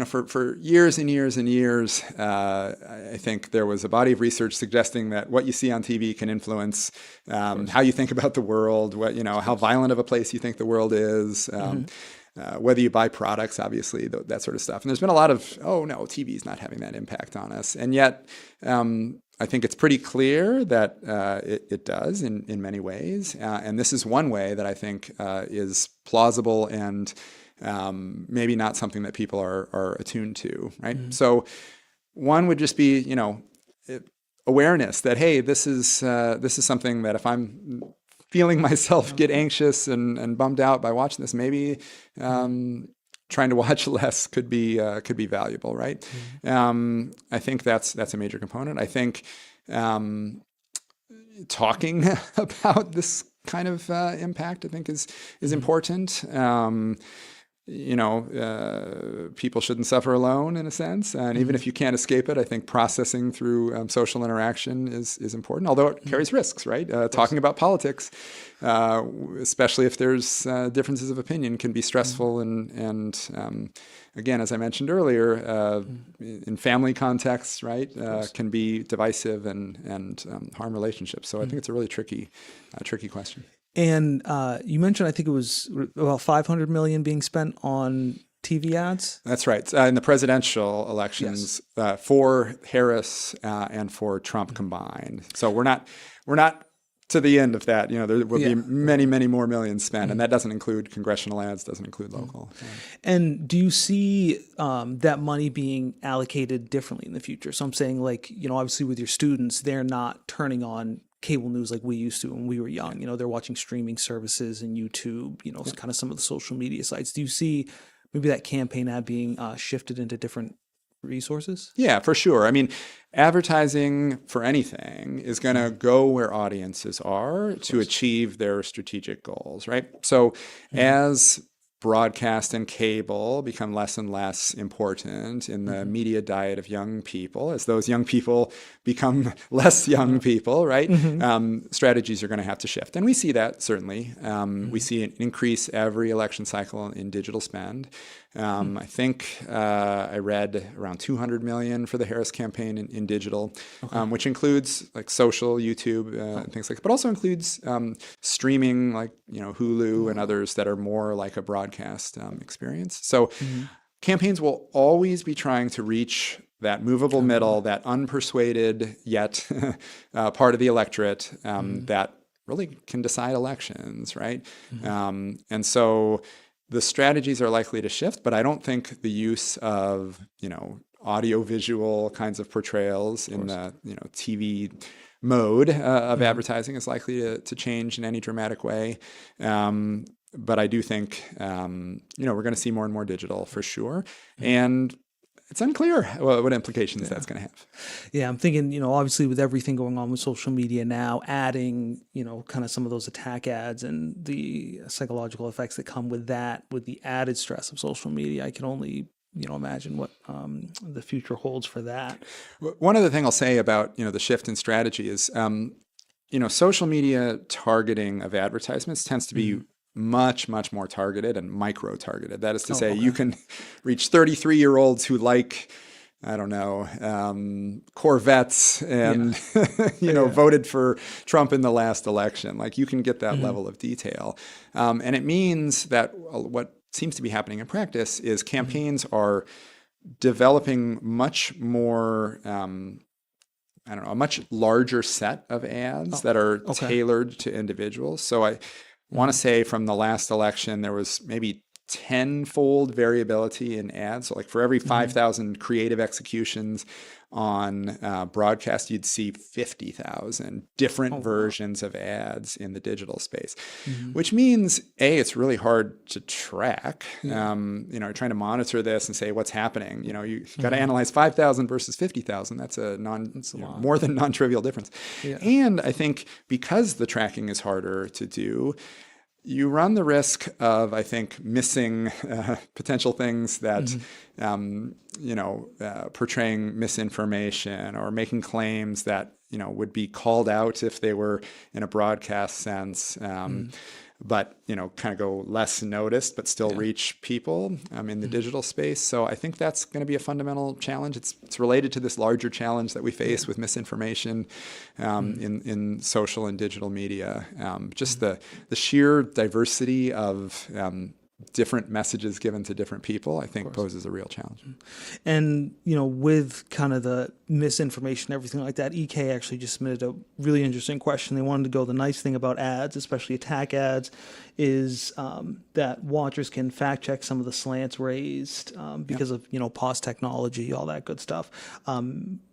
for years and years and years, I think there was a body of research suggesting that what you see on TV can influence how you think about the world, how violent of a place you think the world is, whether you buy products, obviously, that sort of stuff. And there's been a lot of, oh no, TV's not having that impact on us. And yet, I think it's pretty clear that it does in many ways. And this is one way that I think is plausible and maybe not something that people are attuned to, right? So one would just be, awareness that, hey, this is something that if I'm feeling myself get anxious and bummed out by watching this, maybe trying to watch less could be valuable, right? I think that's a major component. I think talking about this kind of impact, I think, is important. People shouldn't suffer alone in a sense. And even if you can't escape it, I think processing through social interaction is important, although it carries risks, right? Talking about politics, especially if there's differences of opinion, can be stressful and again, as I mentioned earlier, in family contexts, right, can be divisive and harm relationships. So I think it's a really tricky question. And you mentioned, I think it was about $500 million being spent on TV ads? That's right. In the presidential elections, for Harris and for Trump combined. So we're not to the end of that. There will be many, many more millions spent, and that doesn't include congressional ads, doesn't include local. And do you see that money being allocated differently in the future? So I'm saying, like, obviously with your students, they're not turning on cable news like we used to when we were young. They're watching streaming services and YouTube, kind of some of the social media sites. Do you see maybe that campaign ad being shifted into different resources? Yeah, for sure. I mean, advertising for anything is going to go where audiences are to achieve their strategic goals, right? So as broadcast and cable become less and less important in the media diet of young people, as those young people become less young people, right? Strategies are going to have to shift. And we see that, certainly. We see an increase every election cycle in digital spend. I think I read around 200 million for the Harris campaign in digital, which includes like social, YouTube, and things like that, but also includes streaming like Hulu and others that are more like a broadcast experience. So campaigns will always be trying to reach that movable middle, that unpersuaded yet part of the electorate that really can decide elections, right? And so the strategies are likely to shift, but I don't think the use of, audio-visual kinds of portrayals in the, TV mode of advertising is likely to change in any dramatic way. But I do think, we're going to see more and more digital for sure. And it's unclear what implications that's going to have. Yeah, I'm thinking, obviously with everything going on with social media now, adding, kind of some of those attack ads and the psychological effects that come with that, with the added stress of social media, I can only, imagine what the future holds for that. One other thing I'll say about, the shift in strategy is, social media targeting of advertisements tends to be much, much more targeted and micro-targeted. That is to say, you can reach 33-year-olds who like, I don't know, Corvettes and, voted for Trump in the last election. Like you can get that level of detail. And it means that what seems to be happening in practice is campaigns are developing much more, a much larger set of ads that are tailored to individuals. So I want to say from the last election, there was maybe 10-fold variability in ads. So like for every 5,000 creative executions on broadcast, you'd see 50,000 different versions of ads in the digital space, which means, A, it's really hard to track. Trying to monitor this and say what's happening. You've got to analyze 5,000 versus 50,000. That's a more than non-trivial difference. Yeah. And I think because the tracking is harder to do, you run the risk of, I think, missing potential things that, portraying misinformation or making claims that, would be called out if they were in a broadcast sense, but, kind of go less noticed, but still reach people in the digital space. So I think that's going to be a fundamental challenge. It's related to this larger challenge that we face with misinformation in social and digital media. Just the sheer diversity of different messages given to different people, I think poses a real challenge. And, with kind of the misinformation, everything like that, EK actually just submitted a really interesting question. They wanted to go, the nice thing about ads, especially attack ads, is that watchers can fact check some of the slants raised because of, pause technology, all that good stuff.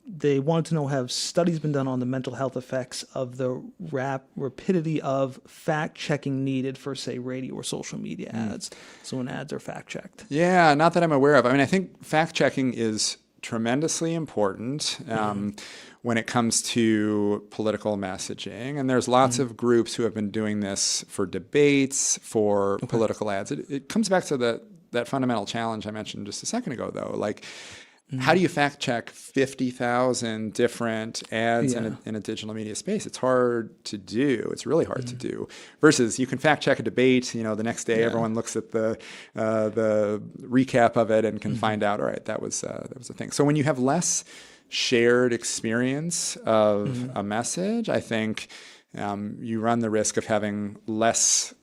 They wanted to know, have studies been done on the mental health effects of the rapidity of fact-checking needed for, say, radio or social media ads? So when ads are fact-checked. Yeah, not that I'm aware of. I mean, I think fact-checking is tremendously important when it comes to political messaging. And there's lots of groups who have been doing this for debates, for political ads. It comes back to that fundamental challenge I mentioned just a second ago, though. Like, how do you fact check 50,000 different ads in a digital media space? It's hard to do. It's really hard to do. Versus you can fact check a debate. The next day everyone looks at the recap of it and can find out. All right, that was a thing. So when you have less shared experience of a message, I think you run the risk of having less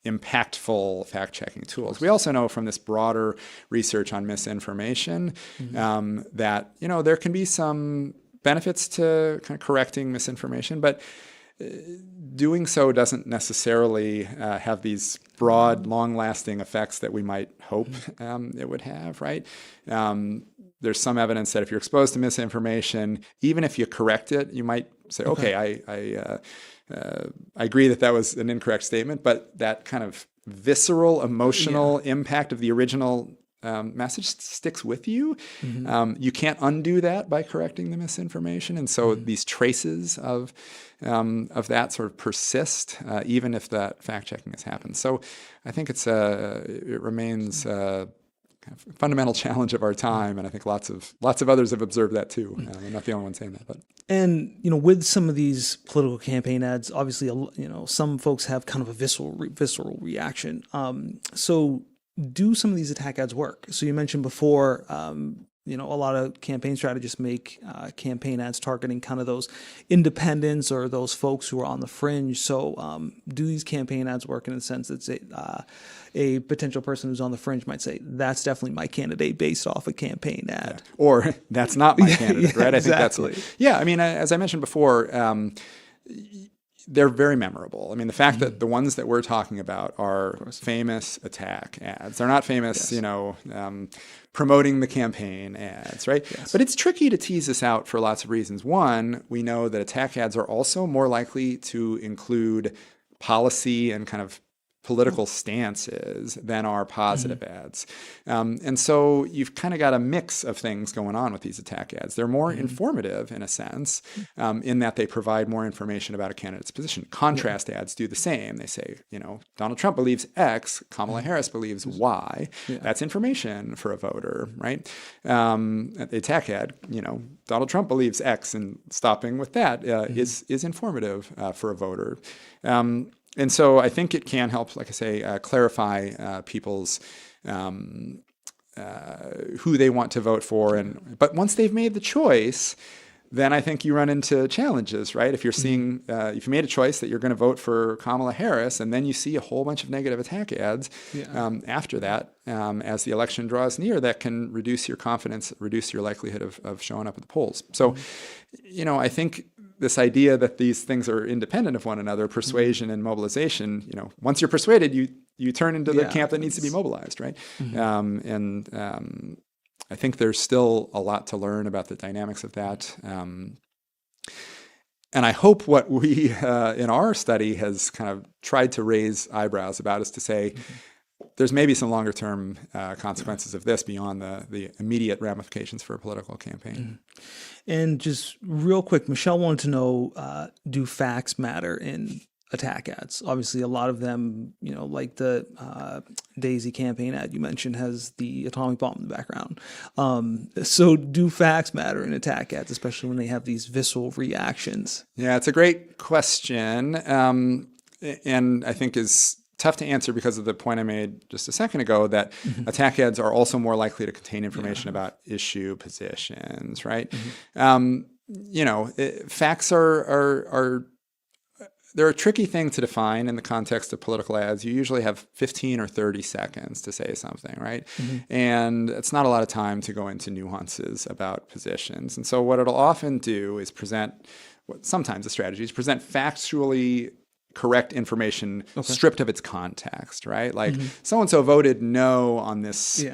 impactful fact-checking tools. We also know from this broader research on misinformation that there can be some benefits to kind of correcting misinformation, but doing so doesn't necessarily have these broad, long-lasting effects that we might hope it would have, right? There's some evidence that if you're exposed to misinformation, even if you correct it, you might say, okay, I agree that was an incorrect statement, but that kind of visceral, emotional impact of the original message sticks with you. You can't undo that by correcting the misinformation, and so these traces of that sort of persist, even if that fact checking has happened. So I think it remains kind of fundamental challenge of our time, and I think lots of others have observed that too. I'm not the only one saying that, but. And with some of these political campaign ads, obviously, some folks have kind of a visceral reaction. So do some of these attack ads work? So you mentioned before, a lot of campaign strategists make campaign ads targeting kind of those independents or those folks who are on the fringe. So do these campaign ads work in the sense that a potential person who's on the fringe might say, that's definitely my candidate based off a campaign ad. Yeah. Or that's not my candidate, right? Exactly. I think I mean, as I mentioned before, they're very memorable. I mean, the fact that the ones that we're talking about are famous attack ads. They're not famous, promoting the campaign ads, right? Yes. But it's tricky to tease this out for lots of reasons. One, we know that attack ads are also more likely to include policy and kind of political stances than are positive ads. And so you've kind of got a mix of things going on with these attack ads. They're more informative in a sense, in that they provide more information about a candidate's position. Contrast ads do the same. They say, Donald Trump believes X, Kamala Harris believes Y. That's information for a voter, right? The attack ad, Donald Trump believes X, and stopping with that is informative for a voter. And so I think it can help, like I say, clarify people's who they want to vote for. But once they've made the choice, then I think you run into challenges, right? If you're seeing, if you made a choice that you're going to vote for Kamala Harris, and then you see a whole bunch of negative attack ads after that, as the election draws near, that can reduce your confidence, reduce your likelihood of showing up at the polls. So, I think this idea that these things are independent of one another, persuasion and mobilization, once you're persuaded, you turn into the camp that needs to be mobilized, right? I think there's still a lot to learn about the dynamics of that. And I hope what we, in our study, has kind of tried to raise eyebrows about is to say, there's maybe some longer term consequences of this beyond the immediate ramifications for a political campaign. And just real quick, Michelle wanted to know, do facts matter in attack ads? Obviously, a lot of them, like the Daisy campaign ad you mentioned has the atomic bomb in the background. So do facts matter in attack ads, especially when they have these visceral reactions? Yeah, it's a great question. And I think is tough to answer because of the point I made just a second ago that attack ads are also more likely to contain information about issue positions, right? Facts are they're a tricky thing to define in the context of political ads. You usually have 15 or 30 seconds to say something, right? And it's not a lot of time to go into nuances about positions. And so what it'll often do is sometimes the strategy is present factually correct information stripped of its context, right? Like so-and-so voted no on this,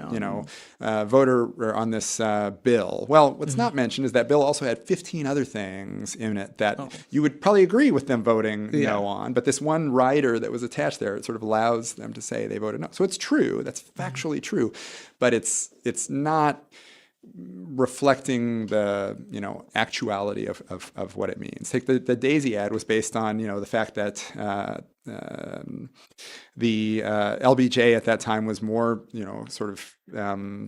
voter or on this bill. Well, what's not mentioned is that bill also had 15 other things in it that you would probably agree with them voting no on, but this one rider that was attached there, it sort of allows them to say they voted no. So it's true, that's factually true, but it's not reflecting the actuality of what it means. Take the Daisy ad was based on the fact that the LBJ at that time was more sort of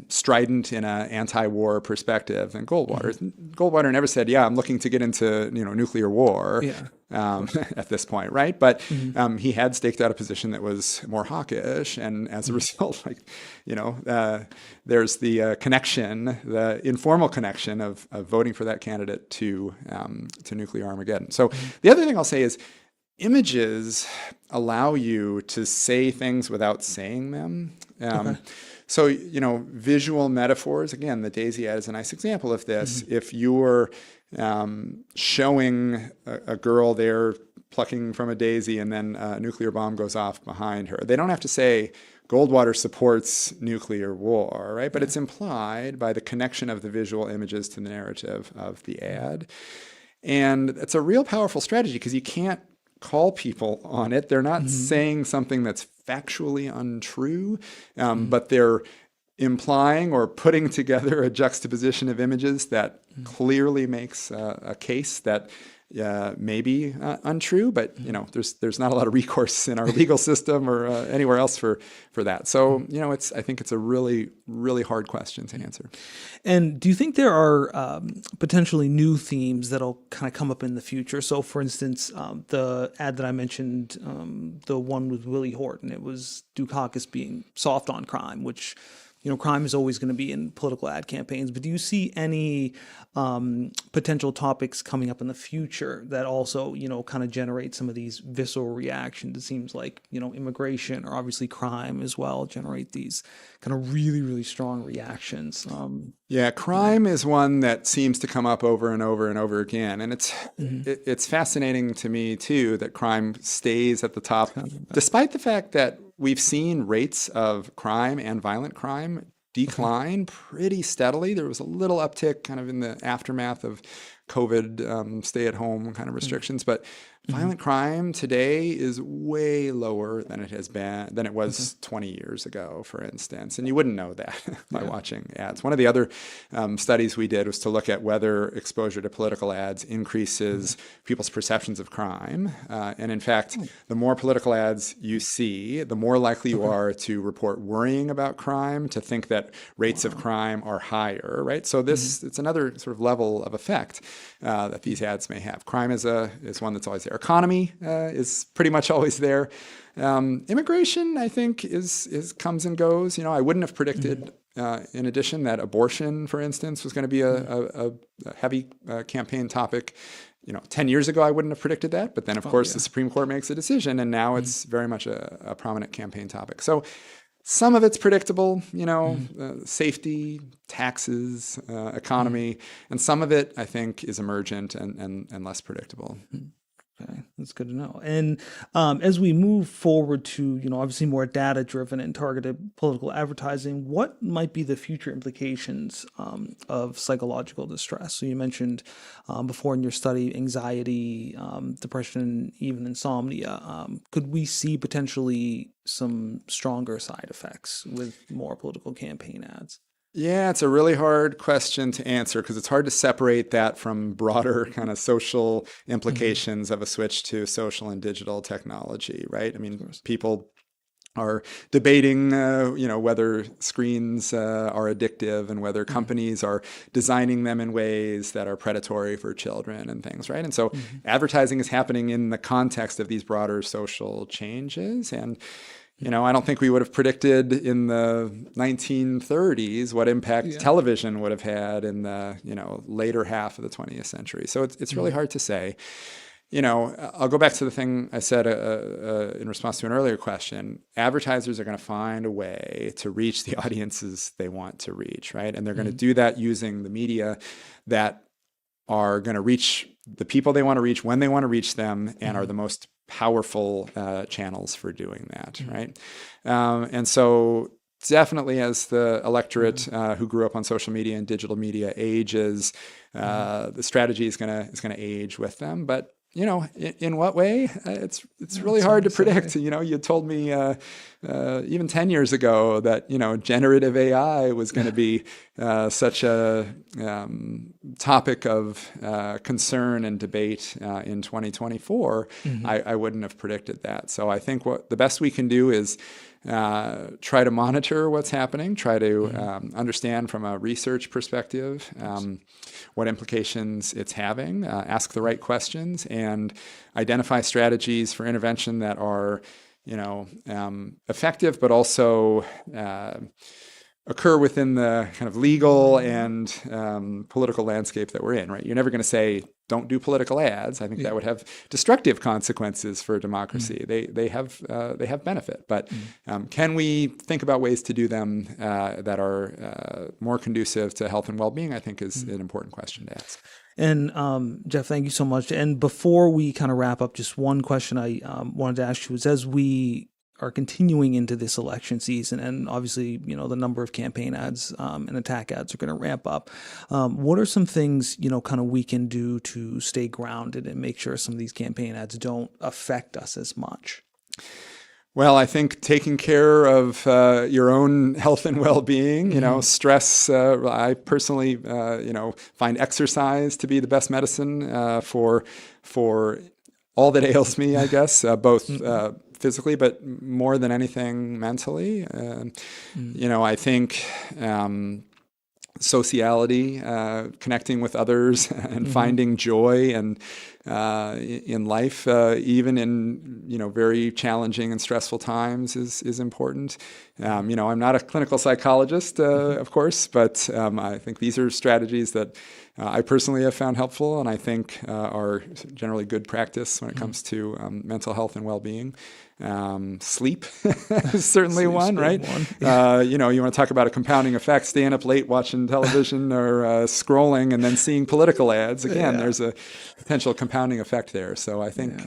strident in an anti-war perspective than Goldwater. Goldwater never said, I'm looking to get into nuclear war at this point, right? But he had staked out a position that was more hawkish, and as a result, there's the connection, the informal connection of voting for that candidate to nuclear Armageddon. So the other thing I'll say is, images allow you to say things without saying them. So, visual metaphors, again, the daisy ad is a nice example of this. If you're showing a girl there plucking from a daisy and then a nuclear bomb goes off behind her, they don't have to say, Goldwater supports nuclear war, right? But it's implied by the connection of the visual images to the narrative of the ad. And it's a real powerful strategy because you can't call people on it. They're not saying something that's factually untrue, but they're implying or putting together a juxtaposition of images that clearly makes a case that may be untrue, but there's not a lot of recourse in our legal system or anywhere else for that. So I think it's a really, really hard question to answer. And do you think there are potentially new themes that'll kind of come up in the future? So, for instance, the ad that I mentioned, the one with Willie Horton, it was Dukakis being soft on crime, which crime is always going to be in political ad campaigns. But do you see any potential topics coming up in the future that also, kind of generate some of these visceral reactions? It seems like, immigration or obviously crime as well generate these kind of really, really strong reactions. Yeah, crime is one that seems to come up over and over and over again. And it's fascinating to me, too, that crime stays at the top, despite the fact that we've seen rates of crime and violent crime decline pretty steadily. There was a little uptick kind of in the aftermath of COVID stay-at-home kind of restrictions, but violent crime today is way lower than it was 20 years ago, for instance. And you wouldn't know that by watching ads. One of the other studies we did was to look at whether exposure to political ads increases people's perceptions of crime. And in fact, the more political ads you see, the more likely you are to report worrying about crime, to think that rates of crime are higher, right? So it's another sort of level of effect that these ads may have. Crime is one that's always there. Economy is pretty much always there. Immigration, I think, is comes and goes. I wouldn't have predicted, in addition, that abortion, for instance, was going to be a heavy campaign topic. 10 years ago, I wouldn't have predicted that. But then, of course, the Supreme Court makes a decision, and now it's very much a prominent campaign topic. So some of it's predictable, safety, taxes, economy, and some of it, I think, is emergent and less predictable. Okay, that's good to know. And as we move forward to, obviously more data-driven and targeted political advertising, what might be the future implications of psychological distress? So you mentioned before in your study anxiety, depression, even insomnia. Could we see potentially some stronger side effects with more political campaign ads? Yeah, it's a really hard question to answer because it's hard to separate that from broader kind of social implications of a switch to social and digital technology, right? I mean, people are debating, whether screens are addictive and whether companies are designing them in ways that are predatory for children and things, right? And so advertising is happening in the context of these broader social changes. And I don't think we would have predicted in the 1930s what impact television would have had in the, later half of the 20th century. So it's really hard to say. I'll go back to the thing I said in response to an earlier question. Advertisers are going to find a way to reach the audiences they want to reach, right? And they're going to do that using the media that are going to reach the people they want to reach when they want to reach them and are the most powerful channels for doing that, right? And so definitely as the electorate who grew up on social media and digital media ages, the strategy is going to age with them. But in what way? It's really hard to predict. You told me even 10 years ago that generative AI was going to be such a topic of concern and debate in 2024. I wouldn't have predicted that. So I think what the best we can do is try to monitor what's happening, try to understand from a research perspective what implications it's having, ask the right questions, and identify strategies for intervention that are, effective, but also occur within the kind of legal and political landscape that we're in, right? You're never going to say don't do political ads. I think that would have destructive consequences for democracy. They have benefit, but can we think about ways to do them that are more conducive to health and well-being? I think is an important question to ask. And Jeff, thank you so much. And before we kind of wrap up, just one question I wanted to ask you is, as we are continuing into this election season, and obviously, the number of campaign ads and attack ads are going to ramp up. What are some things, kind of we can do to stay grounded and make sure some of these campaign ads don't affect us as much? Well, I think taking care of your own health and well-being, stress. I personally, find exercise to be the best medicine for all that ails me, I guess, both physically, but more than anything, mentally. I think sociality, connecting with others, and finding joy and in life, even in very challenging and stressful times, is important. I'm not a clinical psychologist, of course, but I think these are strategies that I personally have found helpful, and I think are generally good practice when it comes to mental health and well-being. Sleep is certainly one, right? You want to talk about a compounding effect, staying up late watching television or scrolling and then seeing political ads. Again, there's a potential compounding effect there. So I think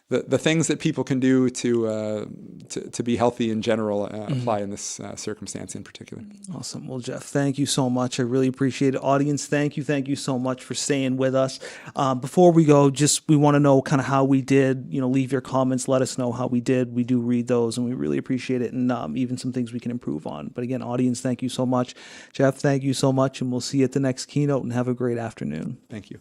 the things that people can do to be healthy in general apply in this circumstance in particular. Awesome. Well, Jeff, thank you so much. I really appreciate it. Audience, thank you so much for staying with us. Before we go, we want to know kind of how we did. Leave your comments. Let us know how we did. We do read those, and we really appreciate it, and even some things we can improve on. But again, audience, thank you so much. Jeff, thank you so much, and we'll see you at the next keynote, and have a great afternoon. Thank you.